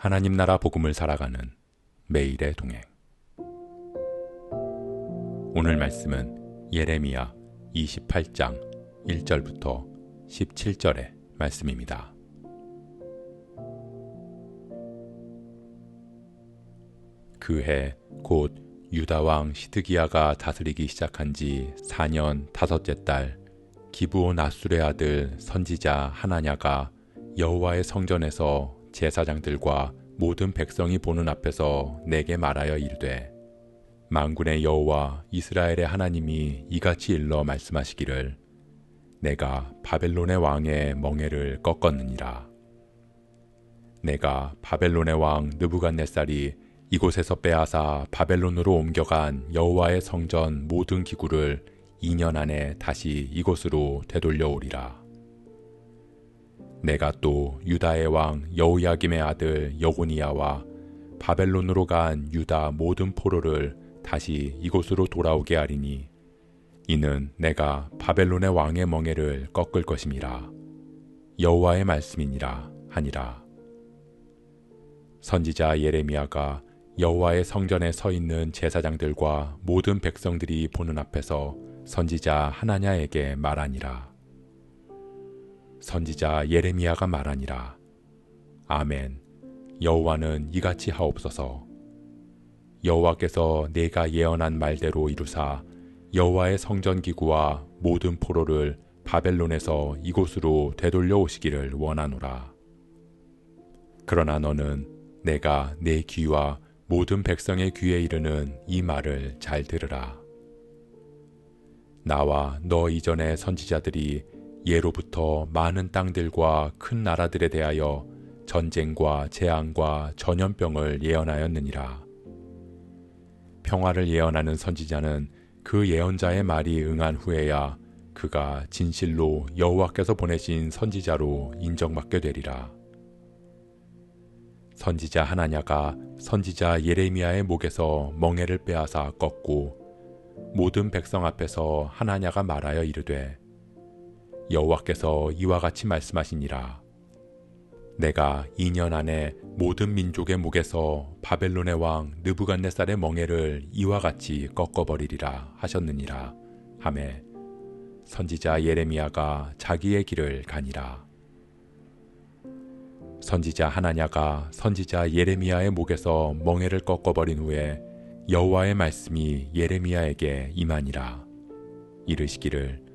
하나님 나라 복음을 살아가는 매일의 동행. 오늘 말씀은 예레미야 28장 1절부터 17절의 말씀입니다. 그 해 곧 유다 왕 시드기야가 다스리기 시작한 지 4년 다섯째 달, 기브온 아술의 아들 선지자 하나냐가 여호와의 성전에서 제사장들과 모든 백성이 보는 앞에서 내게 말하여 이르되, 만군의 여호와 이스라엘의 하나님이 이같이 일러 말씀하시기를, 내가 바벨론의 왕의 멍에를 꺾었느니라. 내가 바벨론의 왕 느부갓네살이 이곳에서 빼앗아 바벨론으로 옮겨간 여호와의 성전 모든 기구를 2년 안에 다시 이곳으로 되돌려오리라. 내가 또 유다의 왕 여호야김의 아들 여고니야와 바벨론으로 간 유다 모든 포로를 다시 이곳으로 돌아오게 하리니, 이는 내가 바벨론의 왕의 멍에를 꺾을 것임이라. 여호와의 말씀이니라 하니라. 선지자 예레미야가 여호와의 성전에 서 있는 제사장들과 모든 백성들이 보는 앞에서 선지자 하나냐에게 말하니라. 선지자 예레미야가 말하니라. 아멘. 여호와는 이같이 하옵소서. 여호와께서 내가 예언한 말대로 이루사 여호와의 성전 기구와 모든 포로를 바벨론에서 이곳으로 되돌려 오시기를 원하노라. 그러나 너는 내가 내 귀와 모든 백성의 귀에 이르는 이 말을 잘 들으라. 나와 너 이전의 선지자들이 예로부터 많은 땅들과 큰 나라들에 대하여 전쟁과 재앙과 전염병을 예언하였느니라. 평화를 예언하는 선지자는 그 예언자의 말이 응한 후에야 그가 진실로 여호와께서 보내신 선지자로 인정받게 되리라. 선지자 하나냐가 선지자 예레미야의 목에서 멍에를 빼앗아 꺾고, 모든 백성 앞에서 하나냐가 말하여 이르되, 여호와께서 이와 같이 말씀하시니라. 내가 2년 안에 모든 민족의 목에서 바벨론의 왕 느부갓네살의 멍에를 이와 같이 꺾어버리리라 하셨느니라 하매, 선지자 예레미야가 자기의 길을 가니라. 선지자 하나냐가 선지자 예레미야의 목에서 멍에를 꺾어버린 후에 여호와의 말씀이 예레미야에게 임하니라. 이르시기를,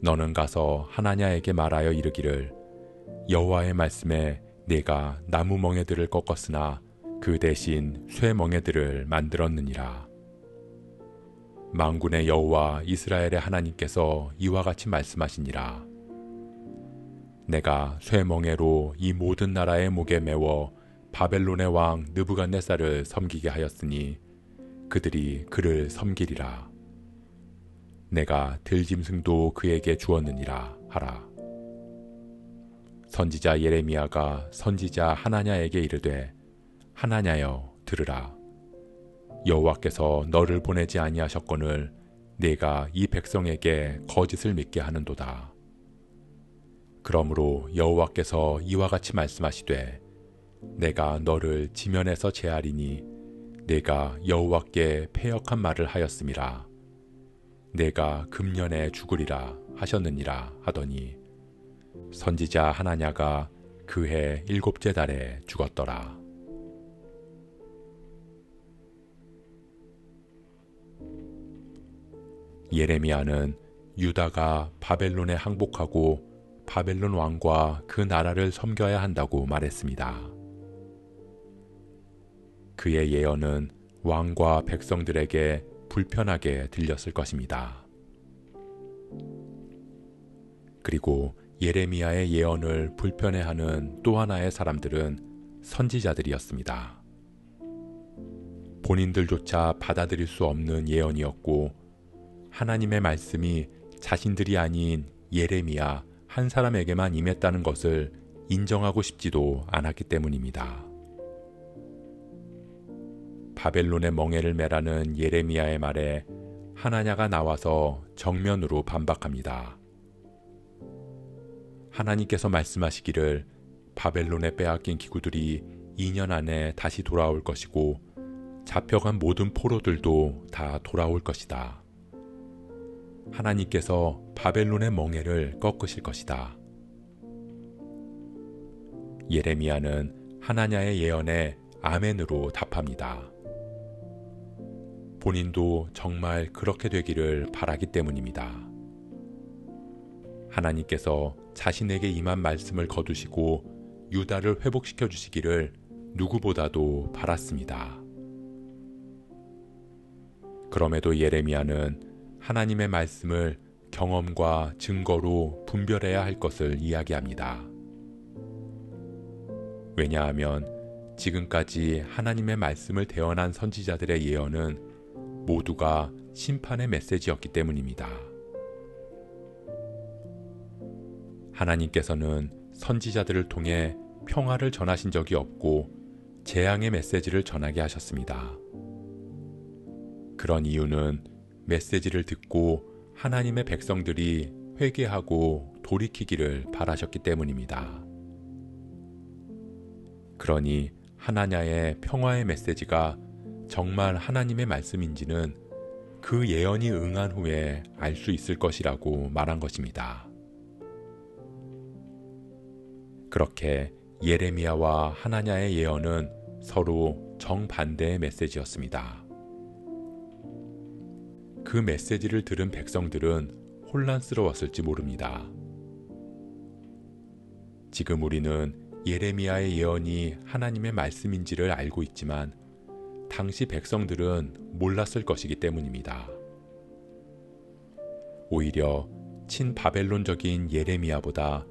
너는 가서 하나냐에게 말하여 이르기를, 여호와의 말씀에 내가 나무 멍에들을 꺾었으나 그 대신 쇠 멍에들을 만들었느니라. 만군의 여호와 이스라엘의 하나님께서 이와 같이 말씀하시니라. 내가 쇠 멍에로 이 모든 나라의 목에 메워 바벨론의 왕 느부갓네살을 섬기게 하였으니 그들이 그를 섬기리라. 내가 들짐승도 그에게 주었느니라 하라. 선지자 예레미야가 선지자 하나냐에게 이르되, 하나냐여 들으라. 여호와께서 너를 보내지 아니하셨거늘 내가 이 백성에게 거짓을 믿게 하는도다. 그러므로 여호와께서 이와 같이 말씀하시되, 내가 너를 지면에서 제하리니 내가 여호와께 패역한 말을 하였음이라. 내가 금년에 죽으리라 하셨느니라 하더니, 선지자 하나냐가 그해 7째 달에 죽었더라. 예레미야는 유다가 바벨론에 항복하고 바벨론 왕과 그 나라를 섬겨야 한다고 말했습니다. 그의 예언은 왕과 백성들에게 불편하게 들렸을 것입니다. 그리고 예레미야의 예언을 불편해하는 또 하나의 사람들은 선지자들이었습니다. 본인들조차 받아들일 수 없는 예언이었고, 하나님의 말씀이 자신들이 아닌 예레미야 한 사람에게만 임했다는 것을 인정하고 싶지도 않았기 때문입니다. 바벨론의 멍에를 매라는 예레미야의 말에 하나냐가 나와서 정면으로 반박합니다. 하나님께서 말씀하시기를 바벨론에 빼앗긴 기구들이 2년 안에 다시 돌아올 것이고 잡혀간 모든 포로들도 다 돌아올 것이다. 하나님께서 바벨론의 멍에를 꺾으실 것이다. 예레미야는 하나냐의 예언에 아멘으로 답합니다. 본인도 정말 그렇게 되기를 바라기 때문입니다. 하나님께서 자신에게 임한 말씀을 거두시고 유다를 회복시켜 주시기를 누구보다도 바랐습니다. 그럼에도 예레미야는 하나님의 말씀을 경험과 증거로 분별해야 할 것을 이야기합니다. 왜냐하면 지금까지 하나님의 말씀을 대언한 선지자들의 예언은 모두가 심판의 메시지였기 때문입니다. 하나님께서는 선지자들을 통해 평화를 전하신 적이 없고 재앙의 메시지를 전하게 하셨습니다. 그런 이유는 메시지를 듣고 하나님의 백성들이 회개하고 돌이키기를 바라셨기 때문입니다. 그러니 하나냐의 평화의 메시지가 정말 하나님의 말씀인지는 그 예언이 응한 후에 알 수 있을 것이라고 말한 것입니다. 그렇게 예레미야와 하나냐의 예언은 서로 정반대의 메시지였습니다. 그 메시지를 들은 백성들은 혼란스러웠을지 모릅니다. 지금 우리는 예레미야의 예언이 하나님의 말씀인지를 알고 있지만 당시 백성들은 몰랐을 것이기 때문입니다. 오히려 친바벨론적인 예레미야보다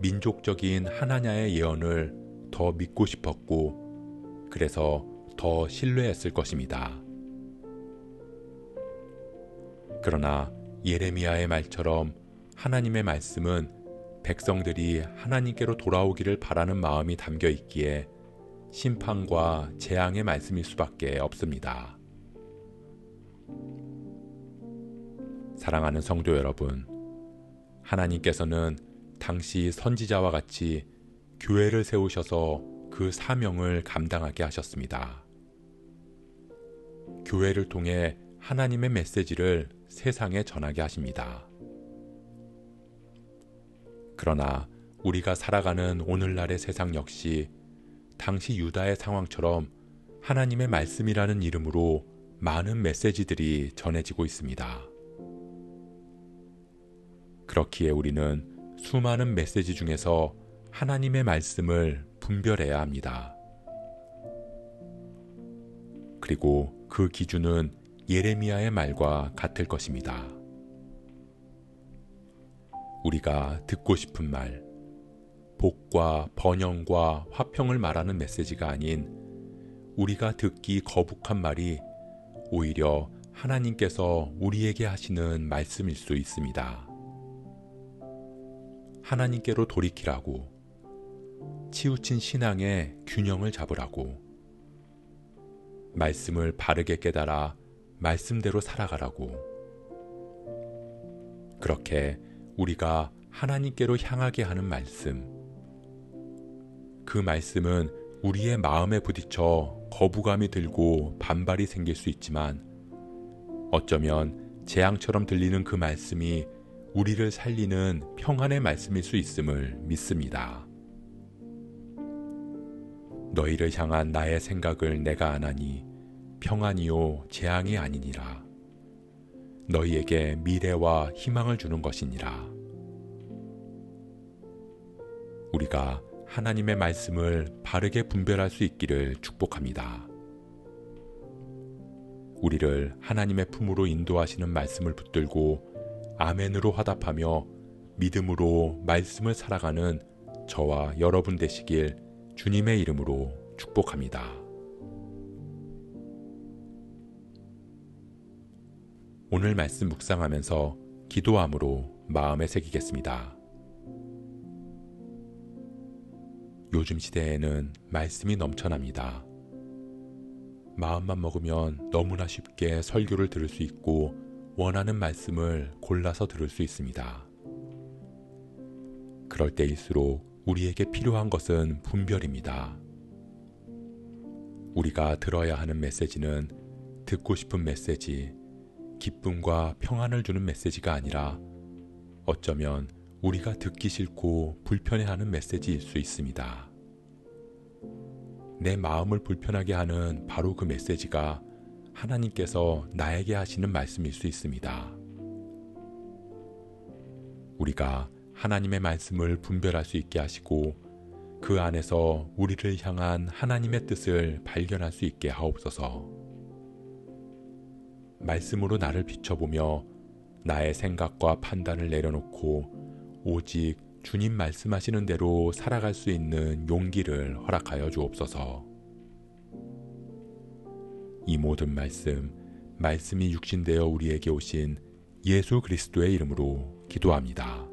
민족적인 하나냐의 예언을 더 믿고 싶었고 그래서 더 신뢰했을 것입니다. 그러나 예레미야의 말처럼 하나님의 말씀은 백성들이 하나님께로 돌아오기를 바라는 마음이 담겨 있기에 심판과 재앙의 말씀일 수밖에 없습니다. 사랑하는 성도 여러분, 하나님께서는 당시 선지자와 같이 교회를 세우셔서 그 사명을 감당하게 하셨습니다. 교회를 통해 하나님의 메시지를 세상에 전하게 하십니다. 그러나 우리가 살아가는 오늘날의 세상 역시 당시 유다의 상황처럼 하나님의 말씀이라는 이름으로 많은 메시지들이 전해지고 있습니다. 그렇기에 우리는 수많은 메시지 중에서 하나님의 말씀을 분별해야 합니다. 그리고 그 기준은 예레미야의 말과 같을 것입니다. 우리가 듣고 싶은 말, 복과 번영과 화평을 말하는 메시지가 아닌 우리가 듣기 거북한 말이 오히려 하나님께서 우리에게 하시는 말씀일 수 있습니다. 하나님께로 돌이키라고, 치우친 신앙의 균형을 잡으라고, 말씀을 바르게 깨달아 말씀대로 살아가라고. 그렇게 우리가 하나님께로 향하게 하는 말씀, 그 말씀은 우리의 마음에 부딪혀 거부감이 들고 반발이 생길 수 있지만 어쩌면 재앙처럼 들리는 그 말씀이 우리를 살리는 평안의 말씀일 수 있음을 믿습니다. 너희를 향한 나의 생각을 내가 아나니 평안이요 재앙이 아니니라. 너희에게 미래와 희망을 주는 것이니라. 우리가 하나님의 말씀을 바르게 분별할 수 있기를 축복합니다. 우리를 하나님의 품으로 인도하시는 말씀을 붙들고 아멘으로 화답하며 믿음으로 말씀을 살아가는 저와 여러분 되시길 주님의 이름으로 축복합니다. 오늘 말씀 묵상하면서 기도함으로 마음에 새기겠습니다. 요즘 시대에는 말씀이 넘쳐납니다. 마음만 먹으면 너무나 쉽게 설교를 들을 수 있고 원하는 말씀을 골라서 들을 수 있습니다. 그럴 때일수록 우리에게 필요한 것은 분별입니다. 우리가 들어야 하는 메시지는 듣고 싶은 메시지, 기쁨과 평안을 주는 메시지가 아니라 어쩌면 우리가 듣기 싫고 불편해하는 메시지일 수 있습니다. 내 마음을 불편하게 하는 바로 그 메시지가 하나님께서 나에게 하시는 말씀일 수 있습니다. 우리가 하나님의 말씀을 분별할 수 있게 하시고 그 안에서 우리를 향한 하나님의 뜻을 발견할 수 있게 하옵소서. 말씀으로 나를 비춰보며 나의 생각과 판단을 내려놓고 오직 주님 말씀하시는 대로 살아갈 수 있는 용기를 허락하여 주옵소서. 이 모든 말씀이 육신되어 우리에게 오신 예수 그리스도의 이름으로 기도합니다.